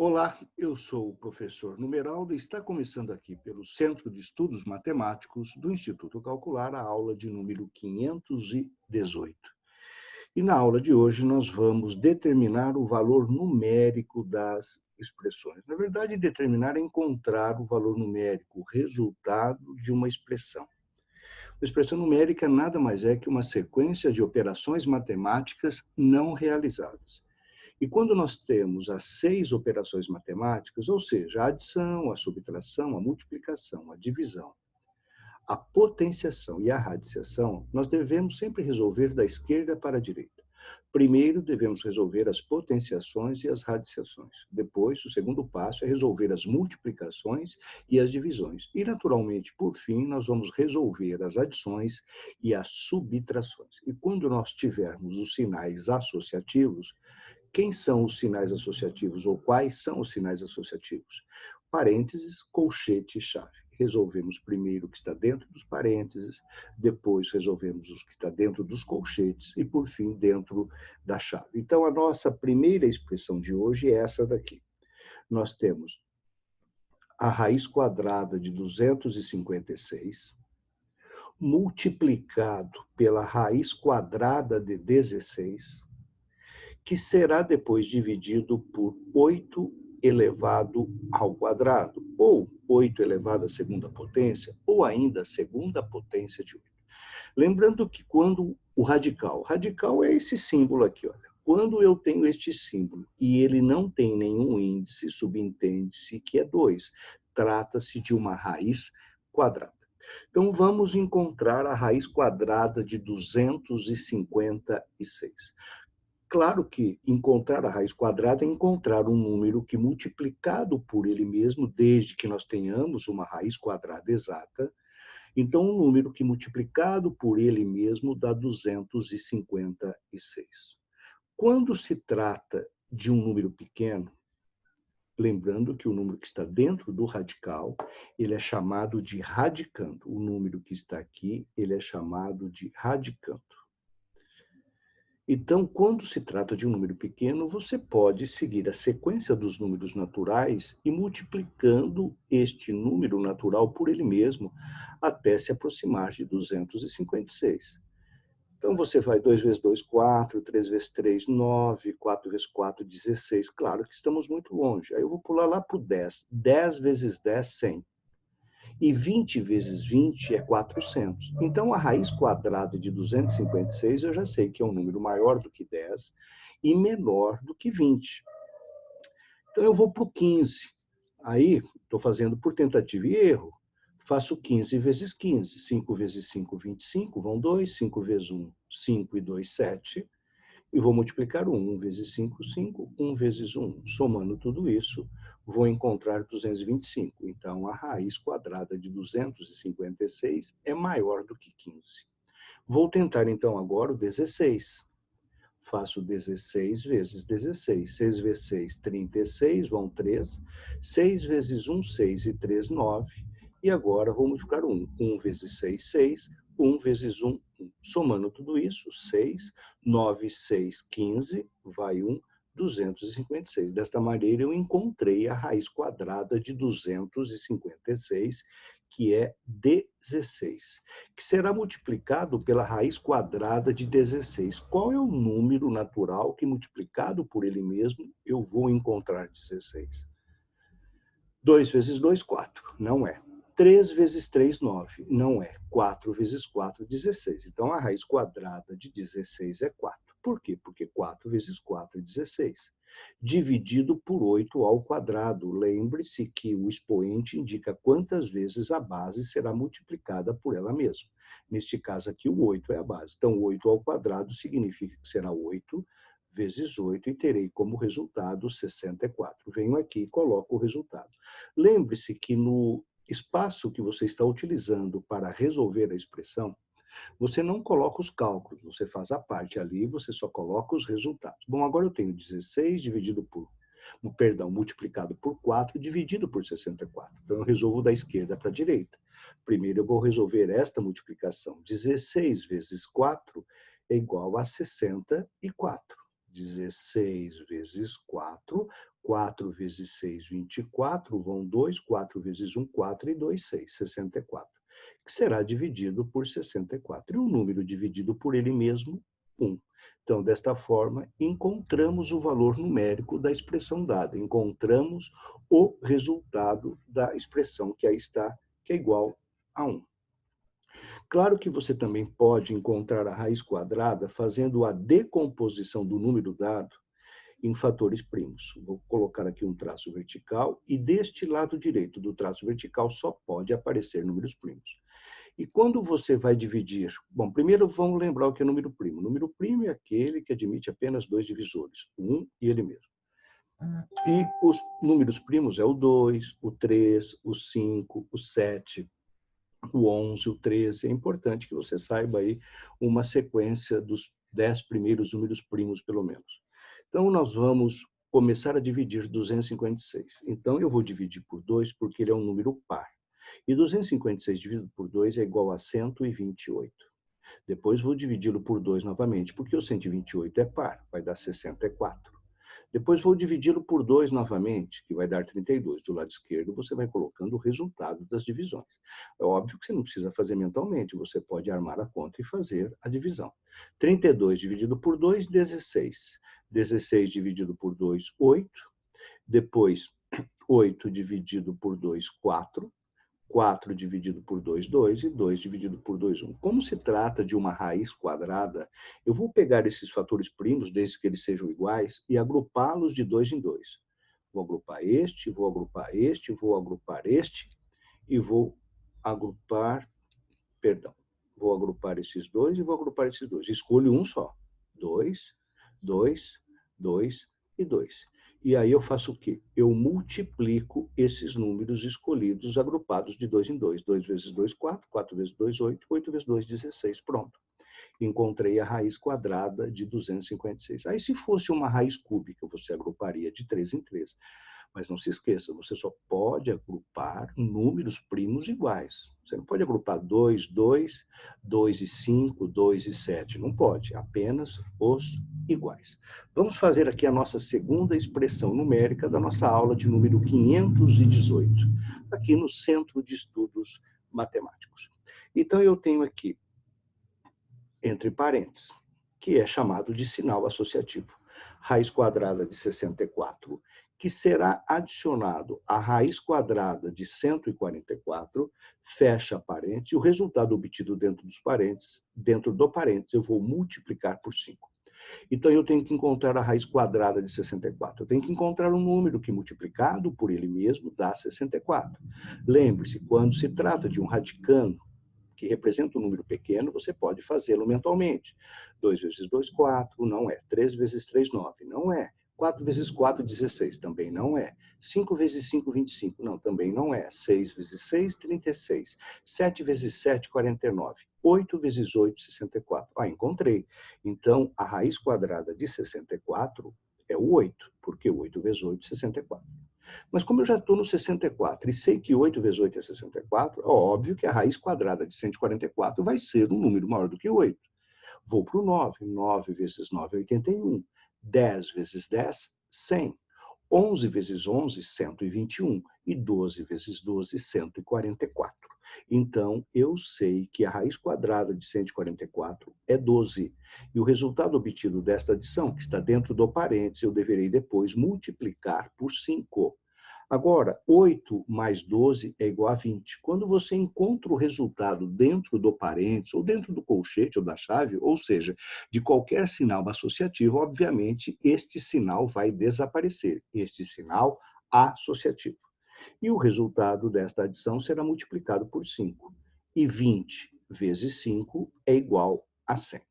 Olá, eu sou o professor Numeraldo e está começando aqui pelo Centro de Estudos Matemáticos do Instituto Calcular a aula de número 518. E na aula de hoje nós vamos determinar o valor numérico das expressões. Na verdade, determinar é encontrar o valor numérico, o resultado de uma expressão. A expressão numérica nada mais é que uma sequência de operações matemáticas não realizadas. E quando nós temos as 6 operações matemáticas, ou seja, a adição, a subtração, a multiplicação, a divisão, a potenciação e a radiciação, nós devemos sempre resolver da esquerda para a direita. Primeiro, devemos resolver as potenciações e as radiciações. Depois, o segundo passo é resolver as multiplicações e as divisões. E, naturalmente, por fim, nós vamos resolver as adições e as subtrações. E quando nós tivermos os sinais associativos, quem são os sinais associativos ou quais são os sinais associativos? Parênteses, colchete e chave. Resolvemos primeiro o que está dentro dos parênteses, depois resolvemos o que está dentro dos colchetes e, por fim, dentro da chave. Então, a nossa primeira expressão de hoje é essa daqui. Nós temos a raiz quadrada de 256 multiplicado pela raiz quadrada de 16, que será depois dividido por 8 elevado ao quadrado, ou 8 elevado à segunda potência, ou ainda a segunda potência de 8. Lembrando que quando radical é esse símbolo aqui, olha. Quando eu tenho este símbolo e ele não tem nenhum índice, subentende-se que é 2. Trata-se de uma raiz quadrada. Então, vamos encontrar a raiz quadrada de 256. Claro que encontrar a raiz quadrada é encontrar um número que, multiplicado por ele mesmo, desde que nós tenhamos uma raiz quadrada exata, então um número que, multiplicado por ele mesmo, dá 256. Quando se trata de um número pequeno, lembrando que o número que está dentro do radical, ele é chamado de radicando. O número que está aqui, ele é chamado de radicando. Então, quando se trata de um número pequeno, você pode seguir a sequência dos números naturais e multiplicando este número natural por ele mesmo até se aproximar de 256. Então, você vai 2 vezes 2, 4, 3 vezes 3, 9, 4 vezes 4, 16. Claro que estamos muito longe. Aí eu vou pular lá para o 10. 10 vezes 10, 100. E 20 vezes 20 é 400. Então, a raiz quadrada de 256, eu já sei que é um número maior do que 10 e menor do que 20. Então, eu vou para o 15. Aí, estou fazendo por tentativa e erro. Faço 15 vezes 15. 5 vezes 5, 25, vão 2. 5 vezes 1, 5 e 2, 7. E vou multiplicar 1. 1 vezes 5, 5. 1 vezes 1. Somando tudo isso, vou encontrar 225. Então, a raiz quadrada de 256 é maior do que 15. Vou tentar, então, agora o 16. Faço 16 vezes 16. 6 vezes 6, 36, vão 3. 6 vezes 1, 6 e 3, 9. E agora vou multiplicar 1. 1 vezes 6, 6. 1 vezes 1, 1. Somando tudo isso, 6, 9, 6, 15, vai 1, 256. Desta maneira, eu encontrei a raiz quadrada de 256, que é 16, que será multiplicado pela raiz quadrada de 16. Qual é o número natural que, multiplicado por ele mesmo, eu vou encontrar 16? 2 vezes 2, 4. Não é. 3 vezes 3, 9. Não é. 4 vezes 4, 16. Então, a raiz quadrada de 16 é 4. Por quê? Porque 4 vezes 4 é 16. Dividido por 8 ao quadrado. Lembre-se que o expoente indica quantas vezes a base será multiplicada por ela mesma. Neste caso aqui, o 8 é a base. Então, 8 ao quadrado significa que será 8 vezes 8 e terei como resultado 64. Venho aqui e coloco o resultado. Lembre-se que no espaço que você está utilizando para resolver a expressão, você não coloca os cálculos, você faz a parte ali, você só coloca os resultados. Bom, agora eu tenho 16 dividido por, multiplicado por 4 dividido por 64. Então eu resolvo da esquerda para a direita. Primeiro eu vou resolver esta multiplicação. 16 vezes 4 é igual a 64. 16 vezes 4. 4 vezes 6, 24. Vão 2. 4 vezes 1, 4. E 2, 6. 64. Que será dividido por 64. E o número dividido por ele mesmo, 1. Então, desta forma, encontramos o valor numérico da expressão dada. Encontramos o resultado da expressão que aí está, que é igual a 1. Claro que você também pode encontrar a raiz quadrada fazendo a decomposição do número dado em fatores primos. Vou colocar aqui um traço vertical e deste lado direito do traço vertical só pode aparecer números primos. E quando você vai dividir... Bom, primeiro vamos lembrar o que é número primo. Número primo é aquele que admite apenas dois divisores, 1 e ele mesmo. E os números primos é o 2, o 3, o 5, o 7, o 11, o 13. É importante que você saiba aí uma sequência dos 10 primeiros números primos, pelo menos. Então, nós vamos começar a dividir 256. Então, eu vou dividir por 2 porque ele é um número par. E 256 dividido por 2 é igual a 128. Depois vou dividi-lo por 2 novamente, porque o 128 é par, vai dar 64. Depois vou dividi-lo por 2 novamente, que vai dar 32. Do lado esquerdo, você vai colocando o resultado das divisões. É óbvio que você não precisa fazer mentalmente, você pode armar a conta e fazer a divisão. 32 dividido por 2, 16. 16 dividido por 2, 8. Depois, 8 dividido por 2, 4. 4 dividido por 2, 2, e 2 dividido por 2, 1. Como se trata de uma raiz quadrada, eu vou pegar esses fatores primos, desde que eles sejam iguais, e agrupá-los de 2 em 2. Vou agrupar este, vou agrupar este, vou agrupar este, e vou agrupar, vou agrupar esses dois e vou agrupar esses dois. Escolho um só. 2, 2, 2 e 2. E aí eu faço o quê? Eu multiplico esses números escolhidos, agrupados de 2 em 2. 2 vezes 2, 4. 4 vezes 2, 8. 8 vezes 2, 16. Pronto. Encontrei a raiz quadrada de 256. Aí, se fosse uma raiz cúbica, você agruparia de 3 em 3. Mas não se esqueça, você só pode agrupar números primos iguais. Você não pode agrupar 2, 2, 2 e 5, 2 e 7. Não pode, apenas os iguais. Vamos fazer aqui a nossa segunda expressão numérica da nossa aula de número 518, aqui no Centro de Estudos Matemáticos. Então, eu tenho aqui, entre parênteses, que é chamado de sinal associativo, raiz quadrada de 64, que será adicionado à raiz quadrada de 144, fecha parênteses, e o resultado obtido dentro do parênteses, eu vou multiplicar por 5. Então, eu tenho que encontrar a raiz quadrada de 64. Eu tenho que encontrar um número que, multiplicado por ele mesmo, dá 64. Lembre-se, quando se trata de um radicando, que representa um número pequeno, você pode fazê-lo mentalmente. 2 vezes 2, 4, não é. 3 vezes 3, 9, não é. 4 vezes 4, 16, também não é. 5 vezes 5, 25, não, também não é. 6 vezes 6, 36. 7 vezes 7, 49. 8 vezes 8, 64. Ah, encontrei. Então, a raiz quadrada de 64 é o 8, porque 8 vezes 8, 64. Mas como eu já estou no 64 e sei que 8 vezes 8 é 64, é óbvio que a raiz quadrada de 144 vai ser um número maior do que 8. Vou para o 9. 9 vezes 9 é 81. 10 vezes 10, 100. 11 vezes 11, 121. E 12 vezes 12, 144. Então, eu sei que a raiz quadrada de 144 é 12. E o resultado obtido desta adição, que está dentro do parênteses, eu deverei depois multiplicar por 5. Agora, 8 mais 12 é igual a 20. Quando você encontra o resultado dentro do parênteses, ou dentro do colchete ou da chave, ou seja, de qualquer sinal associativo, obviamente, este sinal vai desaparecer, este sinal associativo. E o resultado desta adição será multiplicado por 5. E 20 vezes 5 é igual a 100.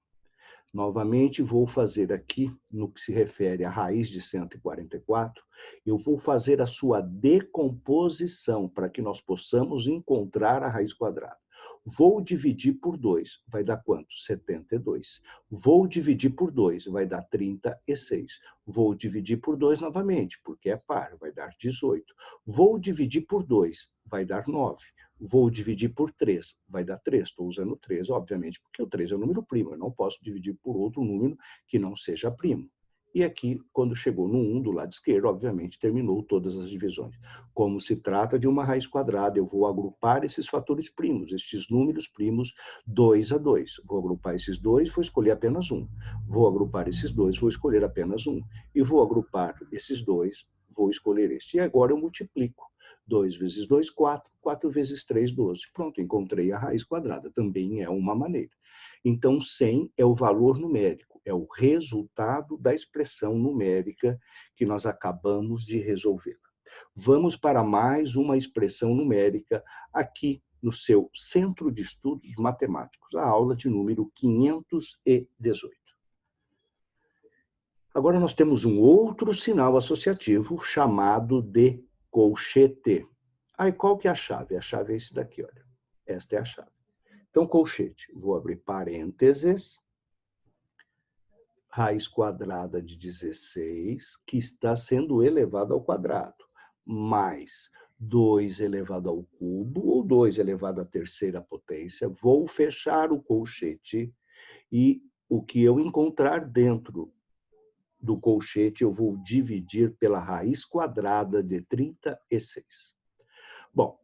Novamente, vou fazer aqui, no que se refere à raiz de 144, eu vou fazer a sua decomposição para que nós possamos encontrar a raiz quadrada. Vou dividir por 2, vai dar quanto? 72. Vou dividir por 2, vai dar 36. Vou dividir por 2 novamente, porque é par, vai dar 18. Vou dividir por 2, vai dar 9. Vou dividir por 3, vai dar 3. Estou usando 3, obviamente, porque o 3 é um número primo. Eu não posso dividir por outro número que não seja primo. E aqui, quando chegou no 1 do lado esquerdo, obviamente, terminou todas as divisões. Como se trata de uma raiz quadrada, eu vou agrupar esses fatores primos, esses números primos 2 a 2. Vou agrupar esses dois, vou escolher apenas um. Vou agrupar esses dois, vou escolher apenas um. E vou agrupar esses dois, vou escolher este. E agora eu multiplico. 2 vezes 2, 4. 4 vezes 3, 12. Pronto, encontrei a raiz quadrada. Também é uma maneira. Então, 100 é o valor numérico, é o resultado da expressão numérica que nós acabamos de resolver. Vamos para mais uma expressão numérica aqui no seu Centro de Estudos Matemáticos, a aula de número 518. Agora nós temos um outro sinal associativo chamado de colchete. Aí qual que é a chave? A chave é esse daqui, olha. Esta é a chave. Então, colchete, vou abrir parênteses, raiz quadrada de 16, que está sendo elevado ao quadrado, mais 2 elevado ao cubo, ou 2 elevado à terceira potência. Vou fechar o colchete e o que eu encontrar dentro do colchete eu vou dividir pela raiz quadrada de 36. Bom,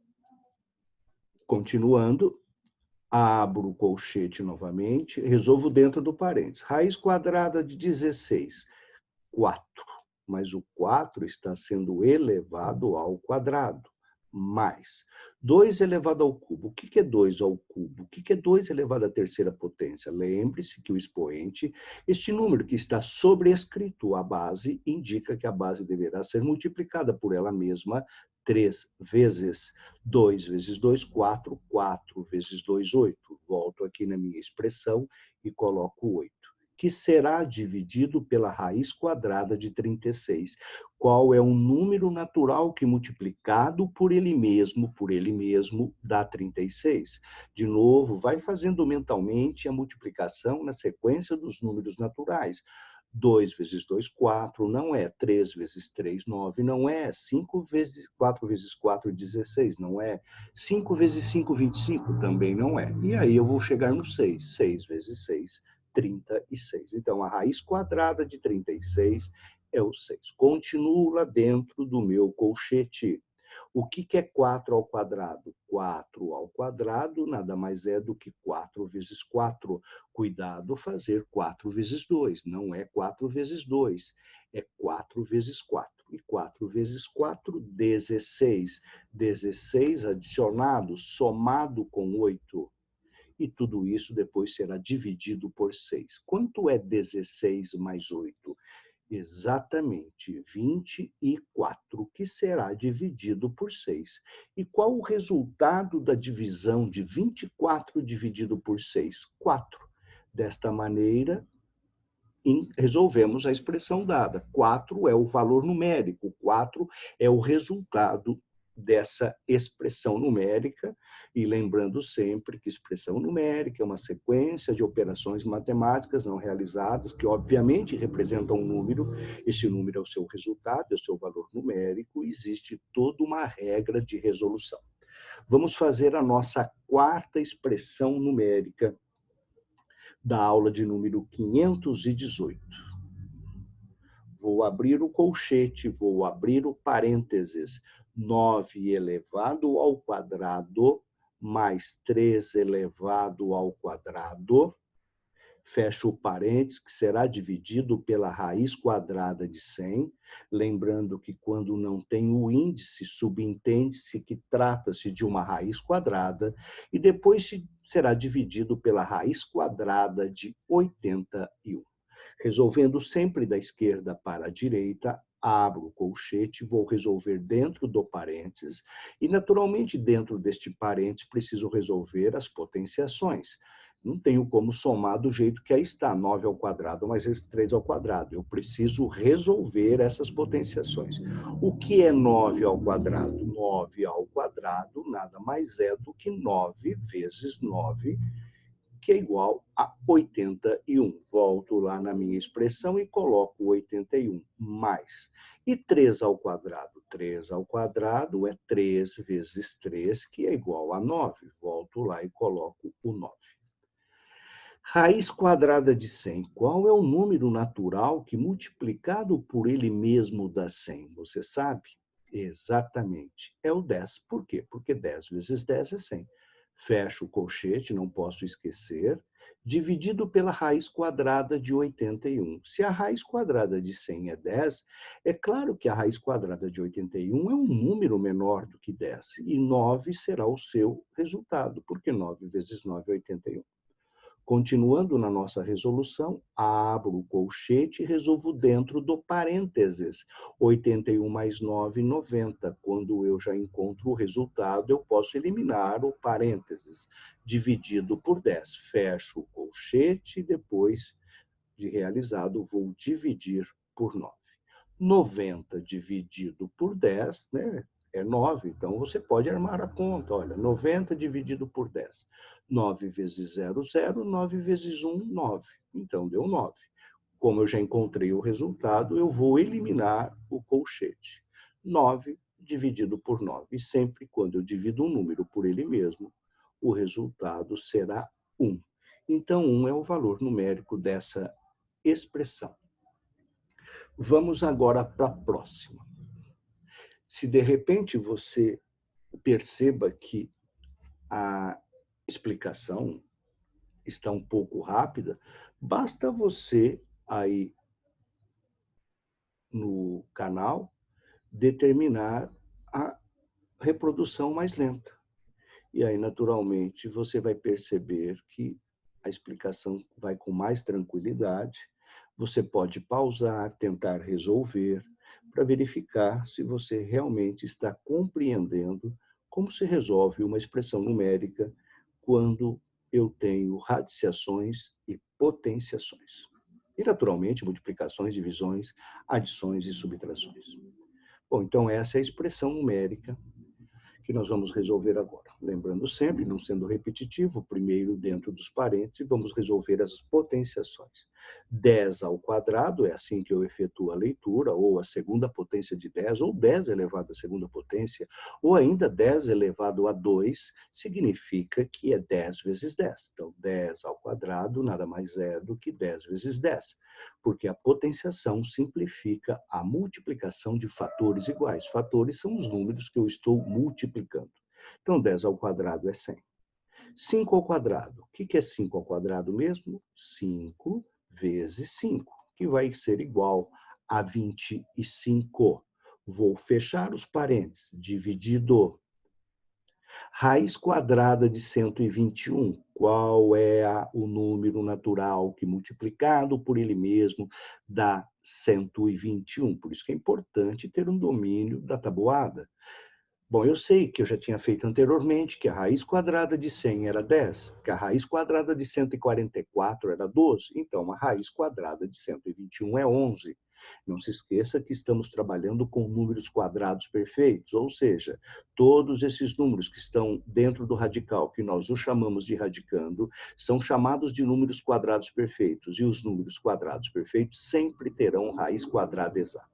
continuando, abro o colchete novamente, resolvo dentro do parênteses. Raiz quadrada de 16, 4. Mas o 4 está sendo elevado ao quadrado. Mais 2 elevado ao cubo. O que é 2 ao cubo? O que é 2 elevado à terceira potência? Lembre-se que o expoente, este número que está sobrescrito à base, indica que a base deverá ser multiplicada por ela mesma 3 vezes. 2 vezes 2, 4. 4 vezes 2, 8. Volto aqui na minha expressão e coloco 8. Que será dividido pela raiz quadrada de 36. Qual é o número natural que multiplicado por ele mesmo, dá 36? De novo, vai fazendo mentalmente a multiplicação na sequência dos números naturais. 2 vezes 2, 4, não é. 3 vezes 3, 9, não é. 5 vezes 4 vezes 4, 16, não é. 5 vezes 5, 25, também não é. E aí eu vou chegar no 6. 6 vezes 6, 36. Então, a raiz quadrada de 36 é o 6. Continuo lá dentro do meu colchete. O que é 4 ao quadrado? 4 ao quadrado nada mais é do que 4 vezes 4. Cuidado fazer 4 vezes 2. Não é 4 vezes 2. É 4 vezes 4. E 4 vezes 4, 16. 16 adicionado, somado com 8. E tudo isso depois será dividido por 6. Quanto é 16 mais 8? Exatamente 24, que será dividido por 6. E qual o resultado da divisão de 24 dividido por 6? 4. Desta maneira, resolvemos a expressão dada. 4 é o valor numérico, 4 é o resultado dessa expressão numérica, e lembrando sempre que expressão numérica é uma sequência de operações matemáticas não realizadas, que obviamente representam um número, esse número é o seu resultado, é o seu valor numérico, e existe toda uma regra de resolução. Vamos fazer a nossa quarta expressão numérica da aula de número 518. Vou abrir o colchete, vou abrir o parênteses. 9 elevado ao quadrado mais 3 elevado ao quadrado. Fecho o parênteses, que será dividido pela raiz quadrada de 100. Lembrando que quando não tem o índice, subentende-se que trata-se de uma raiz quadrada. E depois será dividido pela raiz quadrada de 81. Resolvendo sempre da esquerda para a direita, abro o colchete, vou resolver dentro do parênteses, e naturalmente dentro deste parênteses preciso resolver as potenciações. Não tenho como somar do jeito que aí está, 9 ao quadrado mais 3 ao quadrado. Eu preciso resolver essas potenciações. O que é 9 ao quadrado? 9 ao quadrado nada mais é do que 9 vezes 9, que é igual a 81. Volto lá na minha expressão e coloco 81 mais. E 3 ao quadrado? 3 ao quadrado é 3 vezes 3, que é igual a 9. Volto lá e coloco o 9. Raiz quadrada de 100. Qual é o número natural que, multiplicado por ele mesmo, dá 100? Você sabe? Exatamente. É o 10. Por quê? Porque 10 vezes 10 é 100. Fecho o colchete, não posso esquecer, dividido pela raiz quadrada de 81. Se a raiz quadrada de 100 é 10, é claro que a raiz quadrada de 81 é um número menor do que 10. E 9 será o seu resultado, porque 9 vezes 9 é 81. Continuando na nossa resolução, abro o colchete e resolvo dentro do parênteses. 81 mais 9, 90. Quando eu já encontro o resultado, eu posso eliminar o parênteses, dividido por 10. Fecho o colchete e depois de realizado, vou dividir por 9. 90 dividido por 10, né? É 9, então você pode armar a conta. Olha, 90 dividido por 10. 9 vezes 0, 0. 9 vezes 1, 9. Então, deu 9. Como eu já encontrei o resultado, eu vou eliminar o colchete. 9 dividido por 9. E sempre quando eu divido um número por ele mesmo, o resultado será 1. Então, 1 é o valor numérico dessa expressão. Vamos agora para a próxima. Se de repente você perceba que a explicação está um pouco rápida, basta você aí no canal determinar a reprodução mais lenta. E aí, naturalmente, você vai perceber que a explicação vai com mais tranquilidade. Você pode pausar, tentar resolver, para verificar se você realmente está compreendendo como se resolve uma expressão numérica quando eu tenho radiciações e potenciações. E, naturalmente, multiplicações, divisões, adições e subtrações. Bom, então essa é a expressão numérica que nós vamos resolver agora. Lembrando sempre, não sendo repetitivo, primeiro dentro dos parênteses, vamos resolver as potenciações. 10 ao quadrado, é assim que eu efetuo a leitura, ou a segunda potência de 10, ou 10 elevado à segunda potência, ou ainda 10 elevado a 2, significa que é 10 vezes 10. Então, 10 ao quadrado nada mais é do que 10 vezes 10, porque a potenciação simplifica a multiplicação de fatores iguais. Fatores são os números que eu estou multiplicando. Então, 10 ao quadrado é 100. 5 ao quadrado. O que é 5 ao quadrado mesmo? 5 vezes 5, que vai ser igual a 25. Vou fechar os parênteses. Dividido. Raiz quadrada de 121. Qual é o número natural que, multiplicado por ele mesmo, dá 121? Por isso que é importante ter um domínio da tabuada. Bom, eu sei que eu já tinha feito anteriormente que a raiz quadrada de 100 era 10, que a raiz quadrada de 144 era 12, então a raiz quadrada de 121 é 11. Não se esqueça que estamos trabalhando com números quadrados perfeitos, ou seja, todos esses números que estão dentro do radical, que nós os chamamos de radicando, são chamados de números quadrados perfeitos, e os números quadrados perfeitos sempre terão raiz quadrada exata.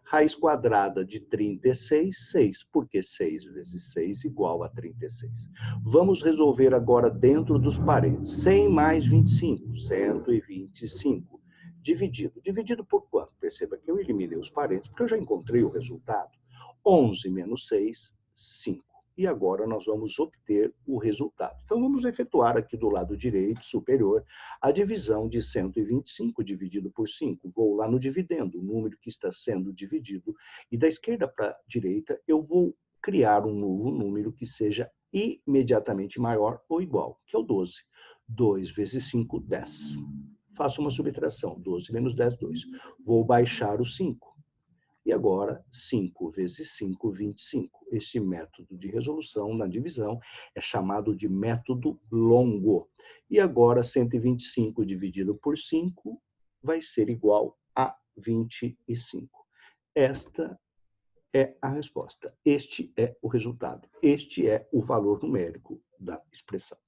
Raiz quadrada de 36, 6, porque 6 vezes 6 igual a 36. Vamos resolver agora dentro dos parênteses. 100 mais 25, 125. Dividido. Dividido por quanto? Perceba que eu eliminei os parênteses, porque eu já encontrei o resultado. 11 menos 6, 5. E agora nós vamos obter o resultado. Então, vamos efetuar aqui do lado direito superior a divisão de 125 dividido por 5. Vou lá no dividendo, o número que está sendo dividido. E da esquerda para a direita, eu vou criar um novo número que seja imediatamente maior ou igual, que é o 12. 2 vezes 5, 10. Faço uma subtração. 12 menos 10, 2. Vou baixar o 5. E agora, 5 vezes 5, 25. Este método de resolução na divisão é chamado de método longo. E agora, 125 dividido por 5 vai ser igual a 25. Esta é a resposta. Este é o resultado. Este é o valor numérico da expressão.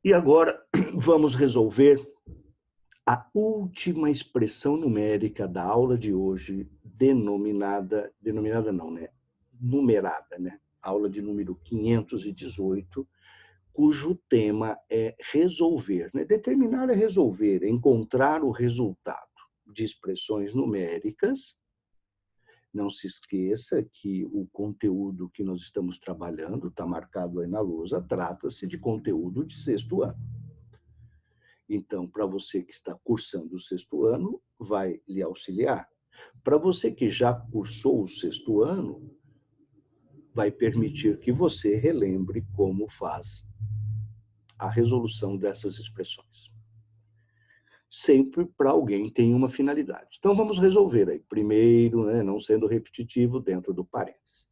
E agora, vamos resolver a última expressão numérica da aula de hoje, numerada, Aula de número 518, cujo tema é resolver, né? Determinar é resolver, é encontrar o resultado de expressões numéricas. Não se esqueça que o conteúdo que nós estamos trabalhando, está marcado aí na lousa, trata-se de conteúdo de sexto ano. Então, para você que está cursando o sexto ano, vai lhe auxiliar. Para você que já cursou o sexto ano, vai permitir que você relembre como faz a resolução dessas expressões. Sempre para alguém tem uma finalidade. Então, vamos resolver aí. Primeiro, né, não sendo repetitivo, dentro do parênteses.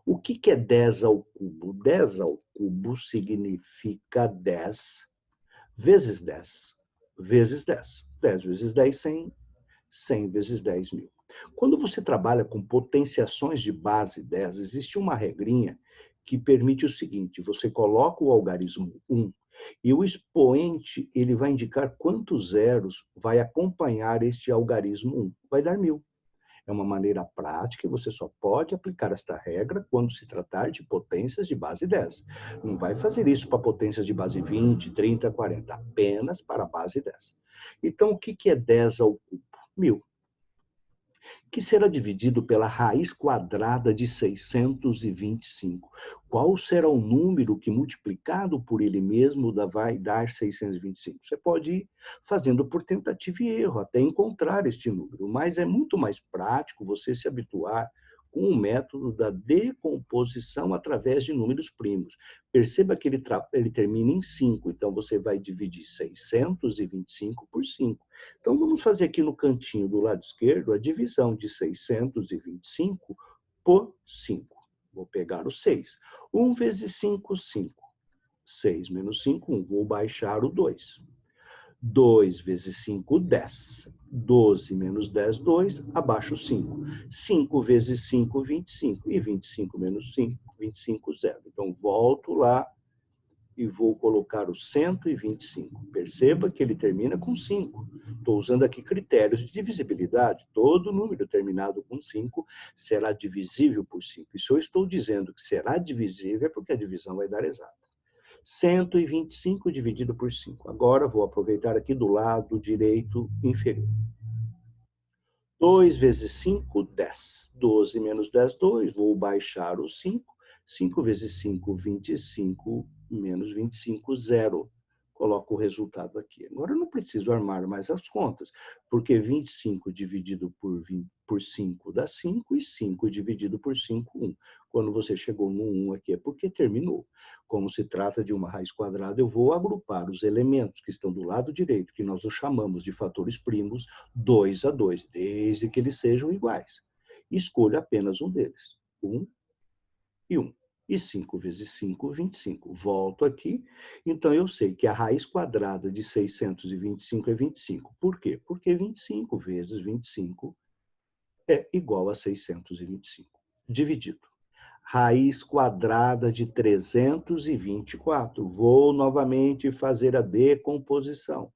O que é 10 ao cubo? 10 ao cubo significa 10 vezes 10 vezes 10. 10 vezes 10, 100. 100 vezes 10 mil. Quando você trabalha com potenciações de base 10, existe uma regrinha que permite o seguinte: você coloca o algarismo 1 e o expoente ele vai indicar quantos zeros vai acompanhar este algarismo 1. Vai dar 1000. É uma maneira prática e você só pode aplicar esta regra quando se tratar de potências de base 10. Não vai fazer isso para potências de base 20, 30, 40, apenas para a base 10. Então, o que é 10 ao cubo? 1000. Que será dividido pela raiz quadrada de 625. Qual será o número que, multiplicado por ele mesmo, vai dar 625? Você pode ir fazendo por tentativa e erro, até encontrar este número, mas é muito mais prático você se habituar com o método da decomposição através de números primos. Perceba que ele termina em 5, então você vai dividir 625 por 5. Então, vamos fazer aqui no cantinho do lado esquerdo a divisão de 625 por 5. Vou pegar o 6. 1 vezes 5, 5. 6 menos 5, 1. Vou baixar o 2. 2 vezes 5, 10. 12 menos 10, 2. Abaixo 5. 5 vezes 5, 25. E 25 menos 5, 25, 0. Então, volto lá e vou colocar o 125. Perceba que ele termina com 5. Estou usando aqui critérios de divisibilidade. Todo número terminado com 5 será divisível por 5. E se eu estou dizendo que será divisível, é porque a divisão vai dar exata. 125 dividido por 5. Agora vou aproveitar aqui do lado direito inferior. 2 vezes 5, 10. 12 menos 10, 2. Vou baixar o 5. 5 vezes 5, 25, menos 25, 0. Coloco o resultado aqui. Agora eu não preciso armar mais as contas, porque 25 dividido por 5 dá 5, e 5 dividido por 5, 1. Quando você chegou no 1 aqui é porque terminou. Como se trata de uma raiz quadrada, eu vou agrupar os elementos que estão do lado direito, que nós os chamamos de fatores primos, 2 a 2, desde que eles sejam iguais. Escolho apenas um deles, 1 e 1. E 5 vezes 5, 25. Volto aqui. Então, eu sei que a raiz quadrada de 625 é 25. Por quê? Porque 25 vezes 25 é igual a 625. Dividido. Raiz quadrada de 324. Vou novamente fazer a decomposição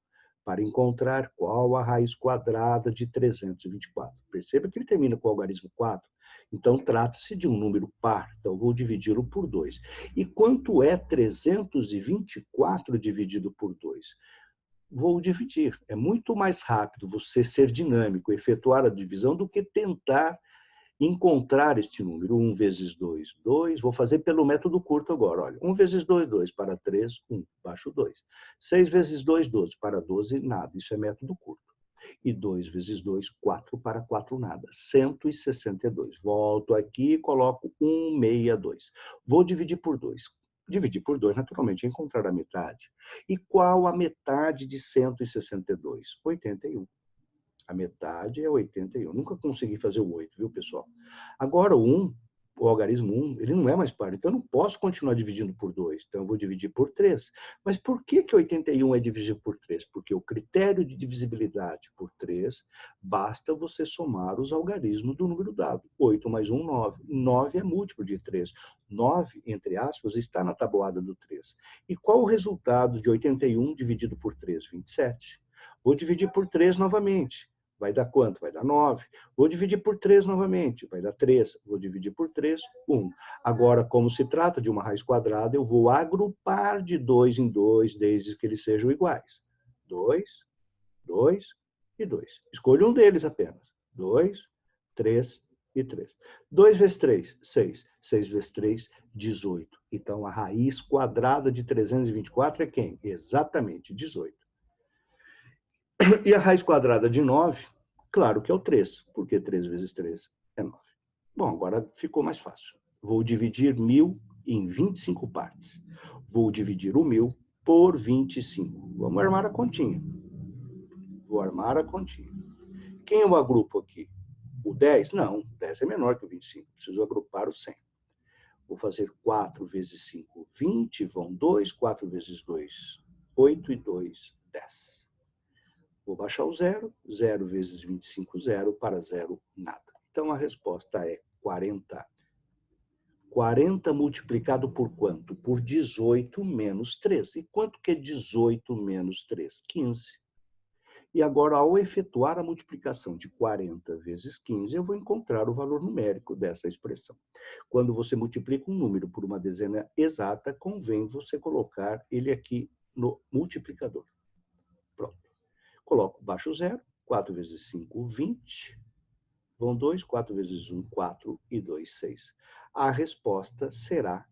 para encontrar qual a raiz quadrada de 324. Perceba que ele termina com o algarismo 4. Então, trata-se de um número par. Então, vou dividi-lo por 2. E quanto é 324 dividido por 2? Vou dividir. É muito mais rápido você ser dinâmico, efetuar a divisão, do que tentar encontrar este número. 1 vezes 2, 2. Vou fazer pelo método curto agora. Olha, 1 vezes 2, 2. Para 3, 1. Baixo 2. 6 vezes 2, 12. Para 12, nada. Isso é método curto. E 2 vezes 2, 4. Para 4, nada. 162. Volto aqui e coloco 162. Vou dividir por 2. Dividir por 2, naturalmente, é encontrar a metade. E qual a metade de 162? 81. A metade é 81. Nunca consegui fazer o 8, viu, pessoal? Agora, o algarismo 1, ele não é mais par. Então, eu não posso continuar dividindo por 2. Então, eu vou dividir por 3. Mas por que 81 é divisível por 3? Porque o critério de divisibilidade por 3, basta você somar os algarismos do número dado. 8 mais 1, 9. 9 é múltiplo de 3. 9, entre aspas, está na tabuada do 3. E qual o resultado de 81 dividido por 3? 27. Vou dividir por 3 novamente. vai dar quanto? Vai dar 9. Vou dividir por 3 novamente, vai dar 3. Vou dividir por 3, 1. Agora, como se trata de uma raiz quadrada, eu vou agrupar de 2 em 2, desde que eles sejam iguais. 2, 2 e 2. Escolho um deles apenas. 2, 3 e 3. 2 vezes 3, 6. 6 vezes 3, 18. Então, a raiz quadrada de 324 é quem? Exatamente, 18. E a raiz quadrada de 9, claro que é o 3, porque 3 vezes 3 é 9. Bom, agora ficou mais fácil. Vou dividir 1.000 em 25 partes. Vou dividir o 1.000 por 25. Vamos armar a continha. Vou armar a continha. Quem eu agrupo aqui? O 10? Não, 10 é menor que o 25. Preciso agrupar o 100. Vou fazer 4 vezes 5, 20. Vão 2. 4 vezes 2, 8 e 2, 10. Vou baixar o 0. 0 vezes 25, 0. Para 0, nada. Então, a resposta é 40. 40 multiplicado por quanto? Por 18 menos 3. E quanto que é 18 menos 3? 15. E agora, ao efetuar a multiplicação de 40 vezes 15, eu vou encontrar o valor numérico dessa expressão. Quando você multiplica um número por uma dezena exata, convém você colocar ele aqui no multiplicador. Pronto. Coloco baixo zero. 4 vezes 5, 20. Vão 2, 4 vezes 1, 4 e 2, 6. A resposta será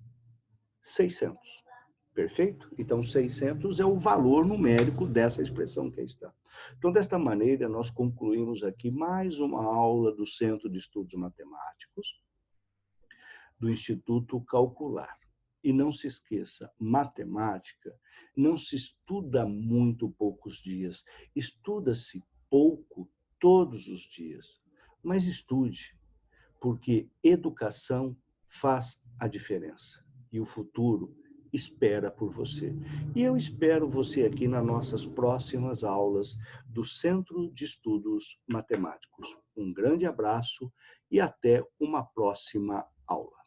600. Perfeito? Então, 600 é o valor numérico dessa expressão que aí está. Então, desta maneira, nós concluímos aqui mais uma aula do Centro de Estudos Matemáticos, do Instituto Calcular. E não se esqueça, matemática não se estuda muito poucos dias, estuda-se pouco todos os dias. Mas estude, porque educação faz a diferença. E o futuro espera por você. E eu espero você aqui nas nossas próximas aulas do Centro de Estudos Matemáticos. Um grande abraço e até uma próxima aula.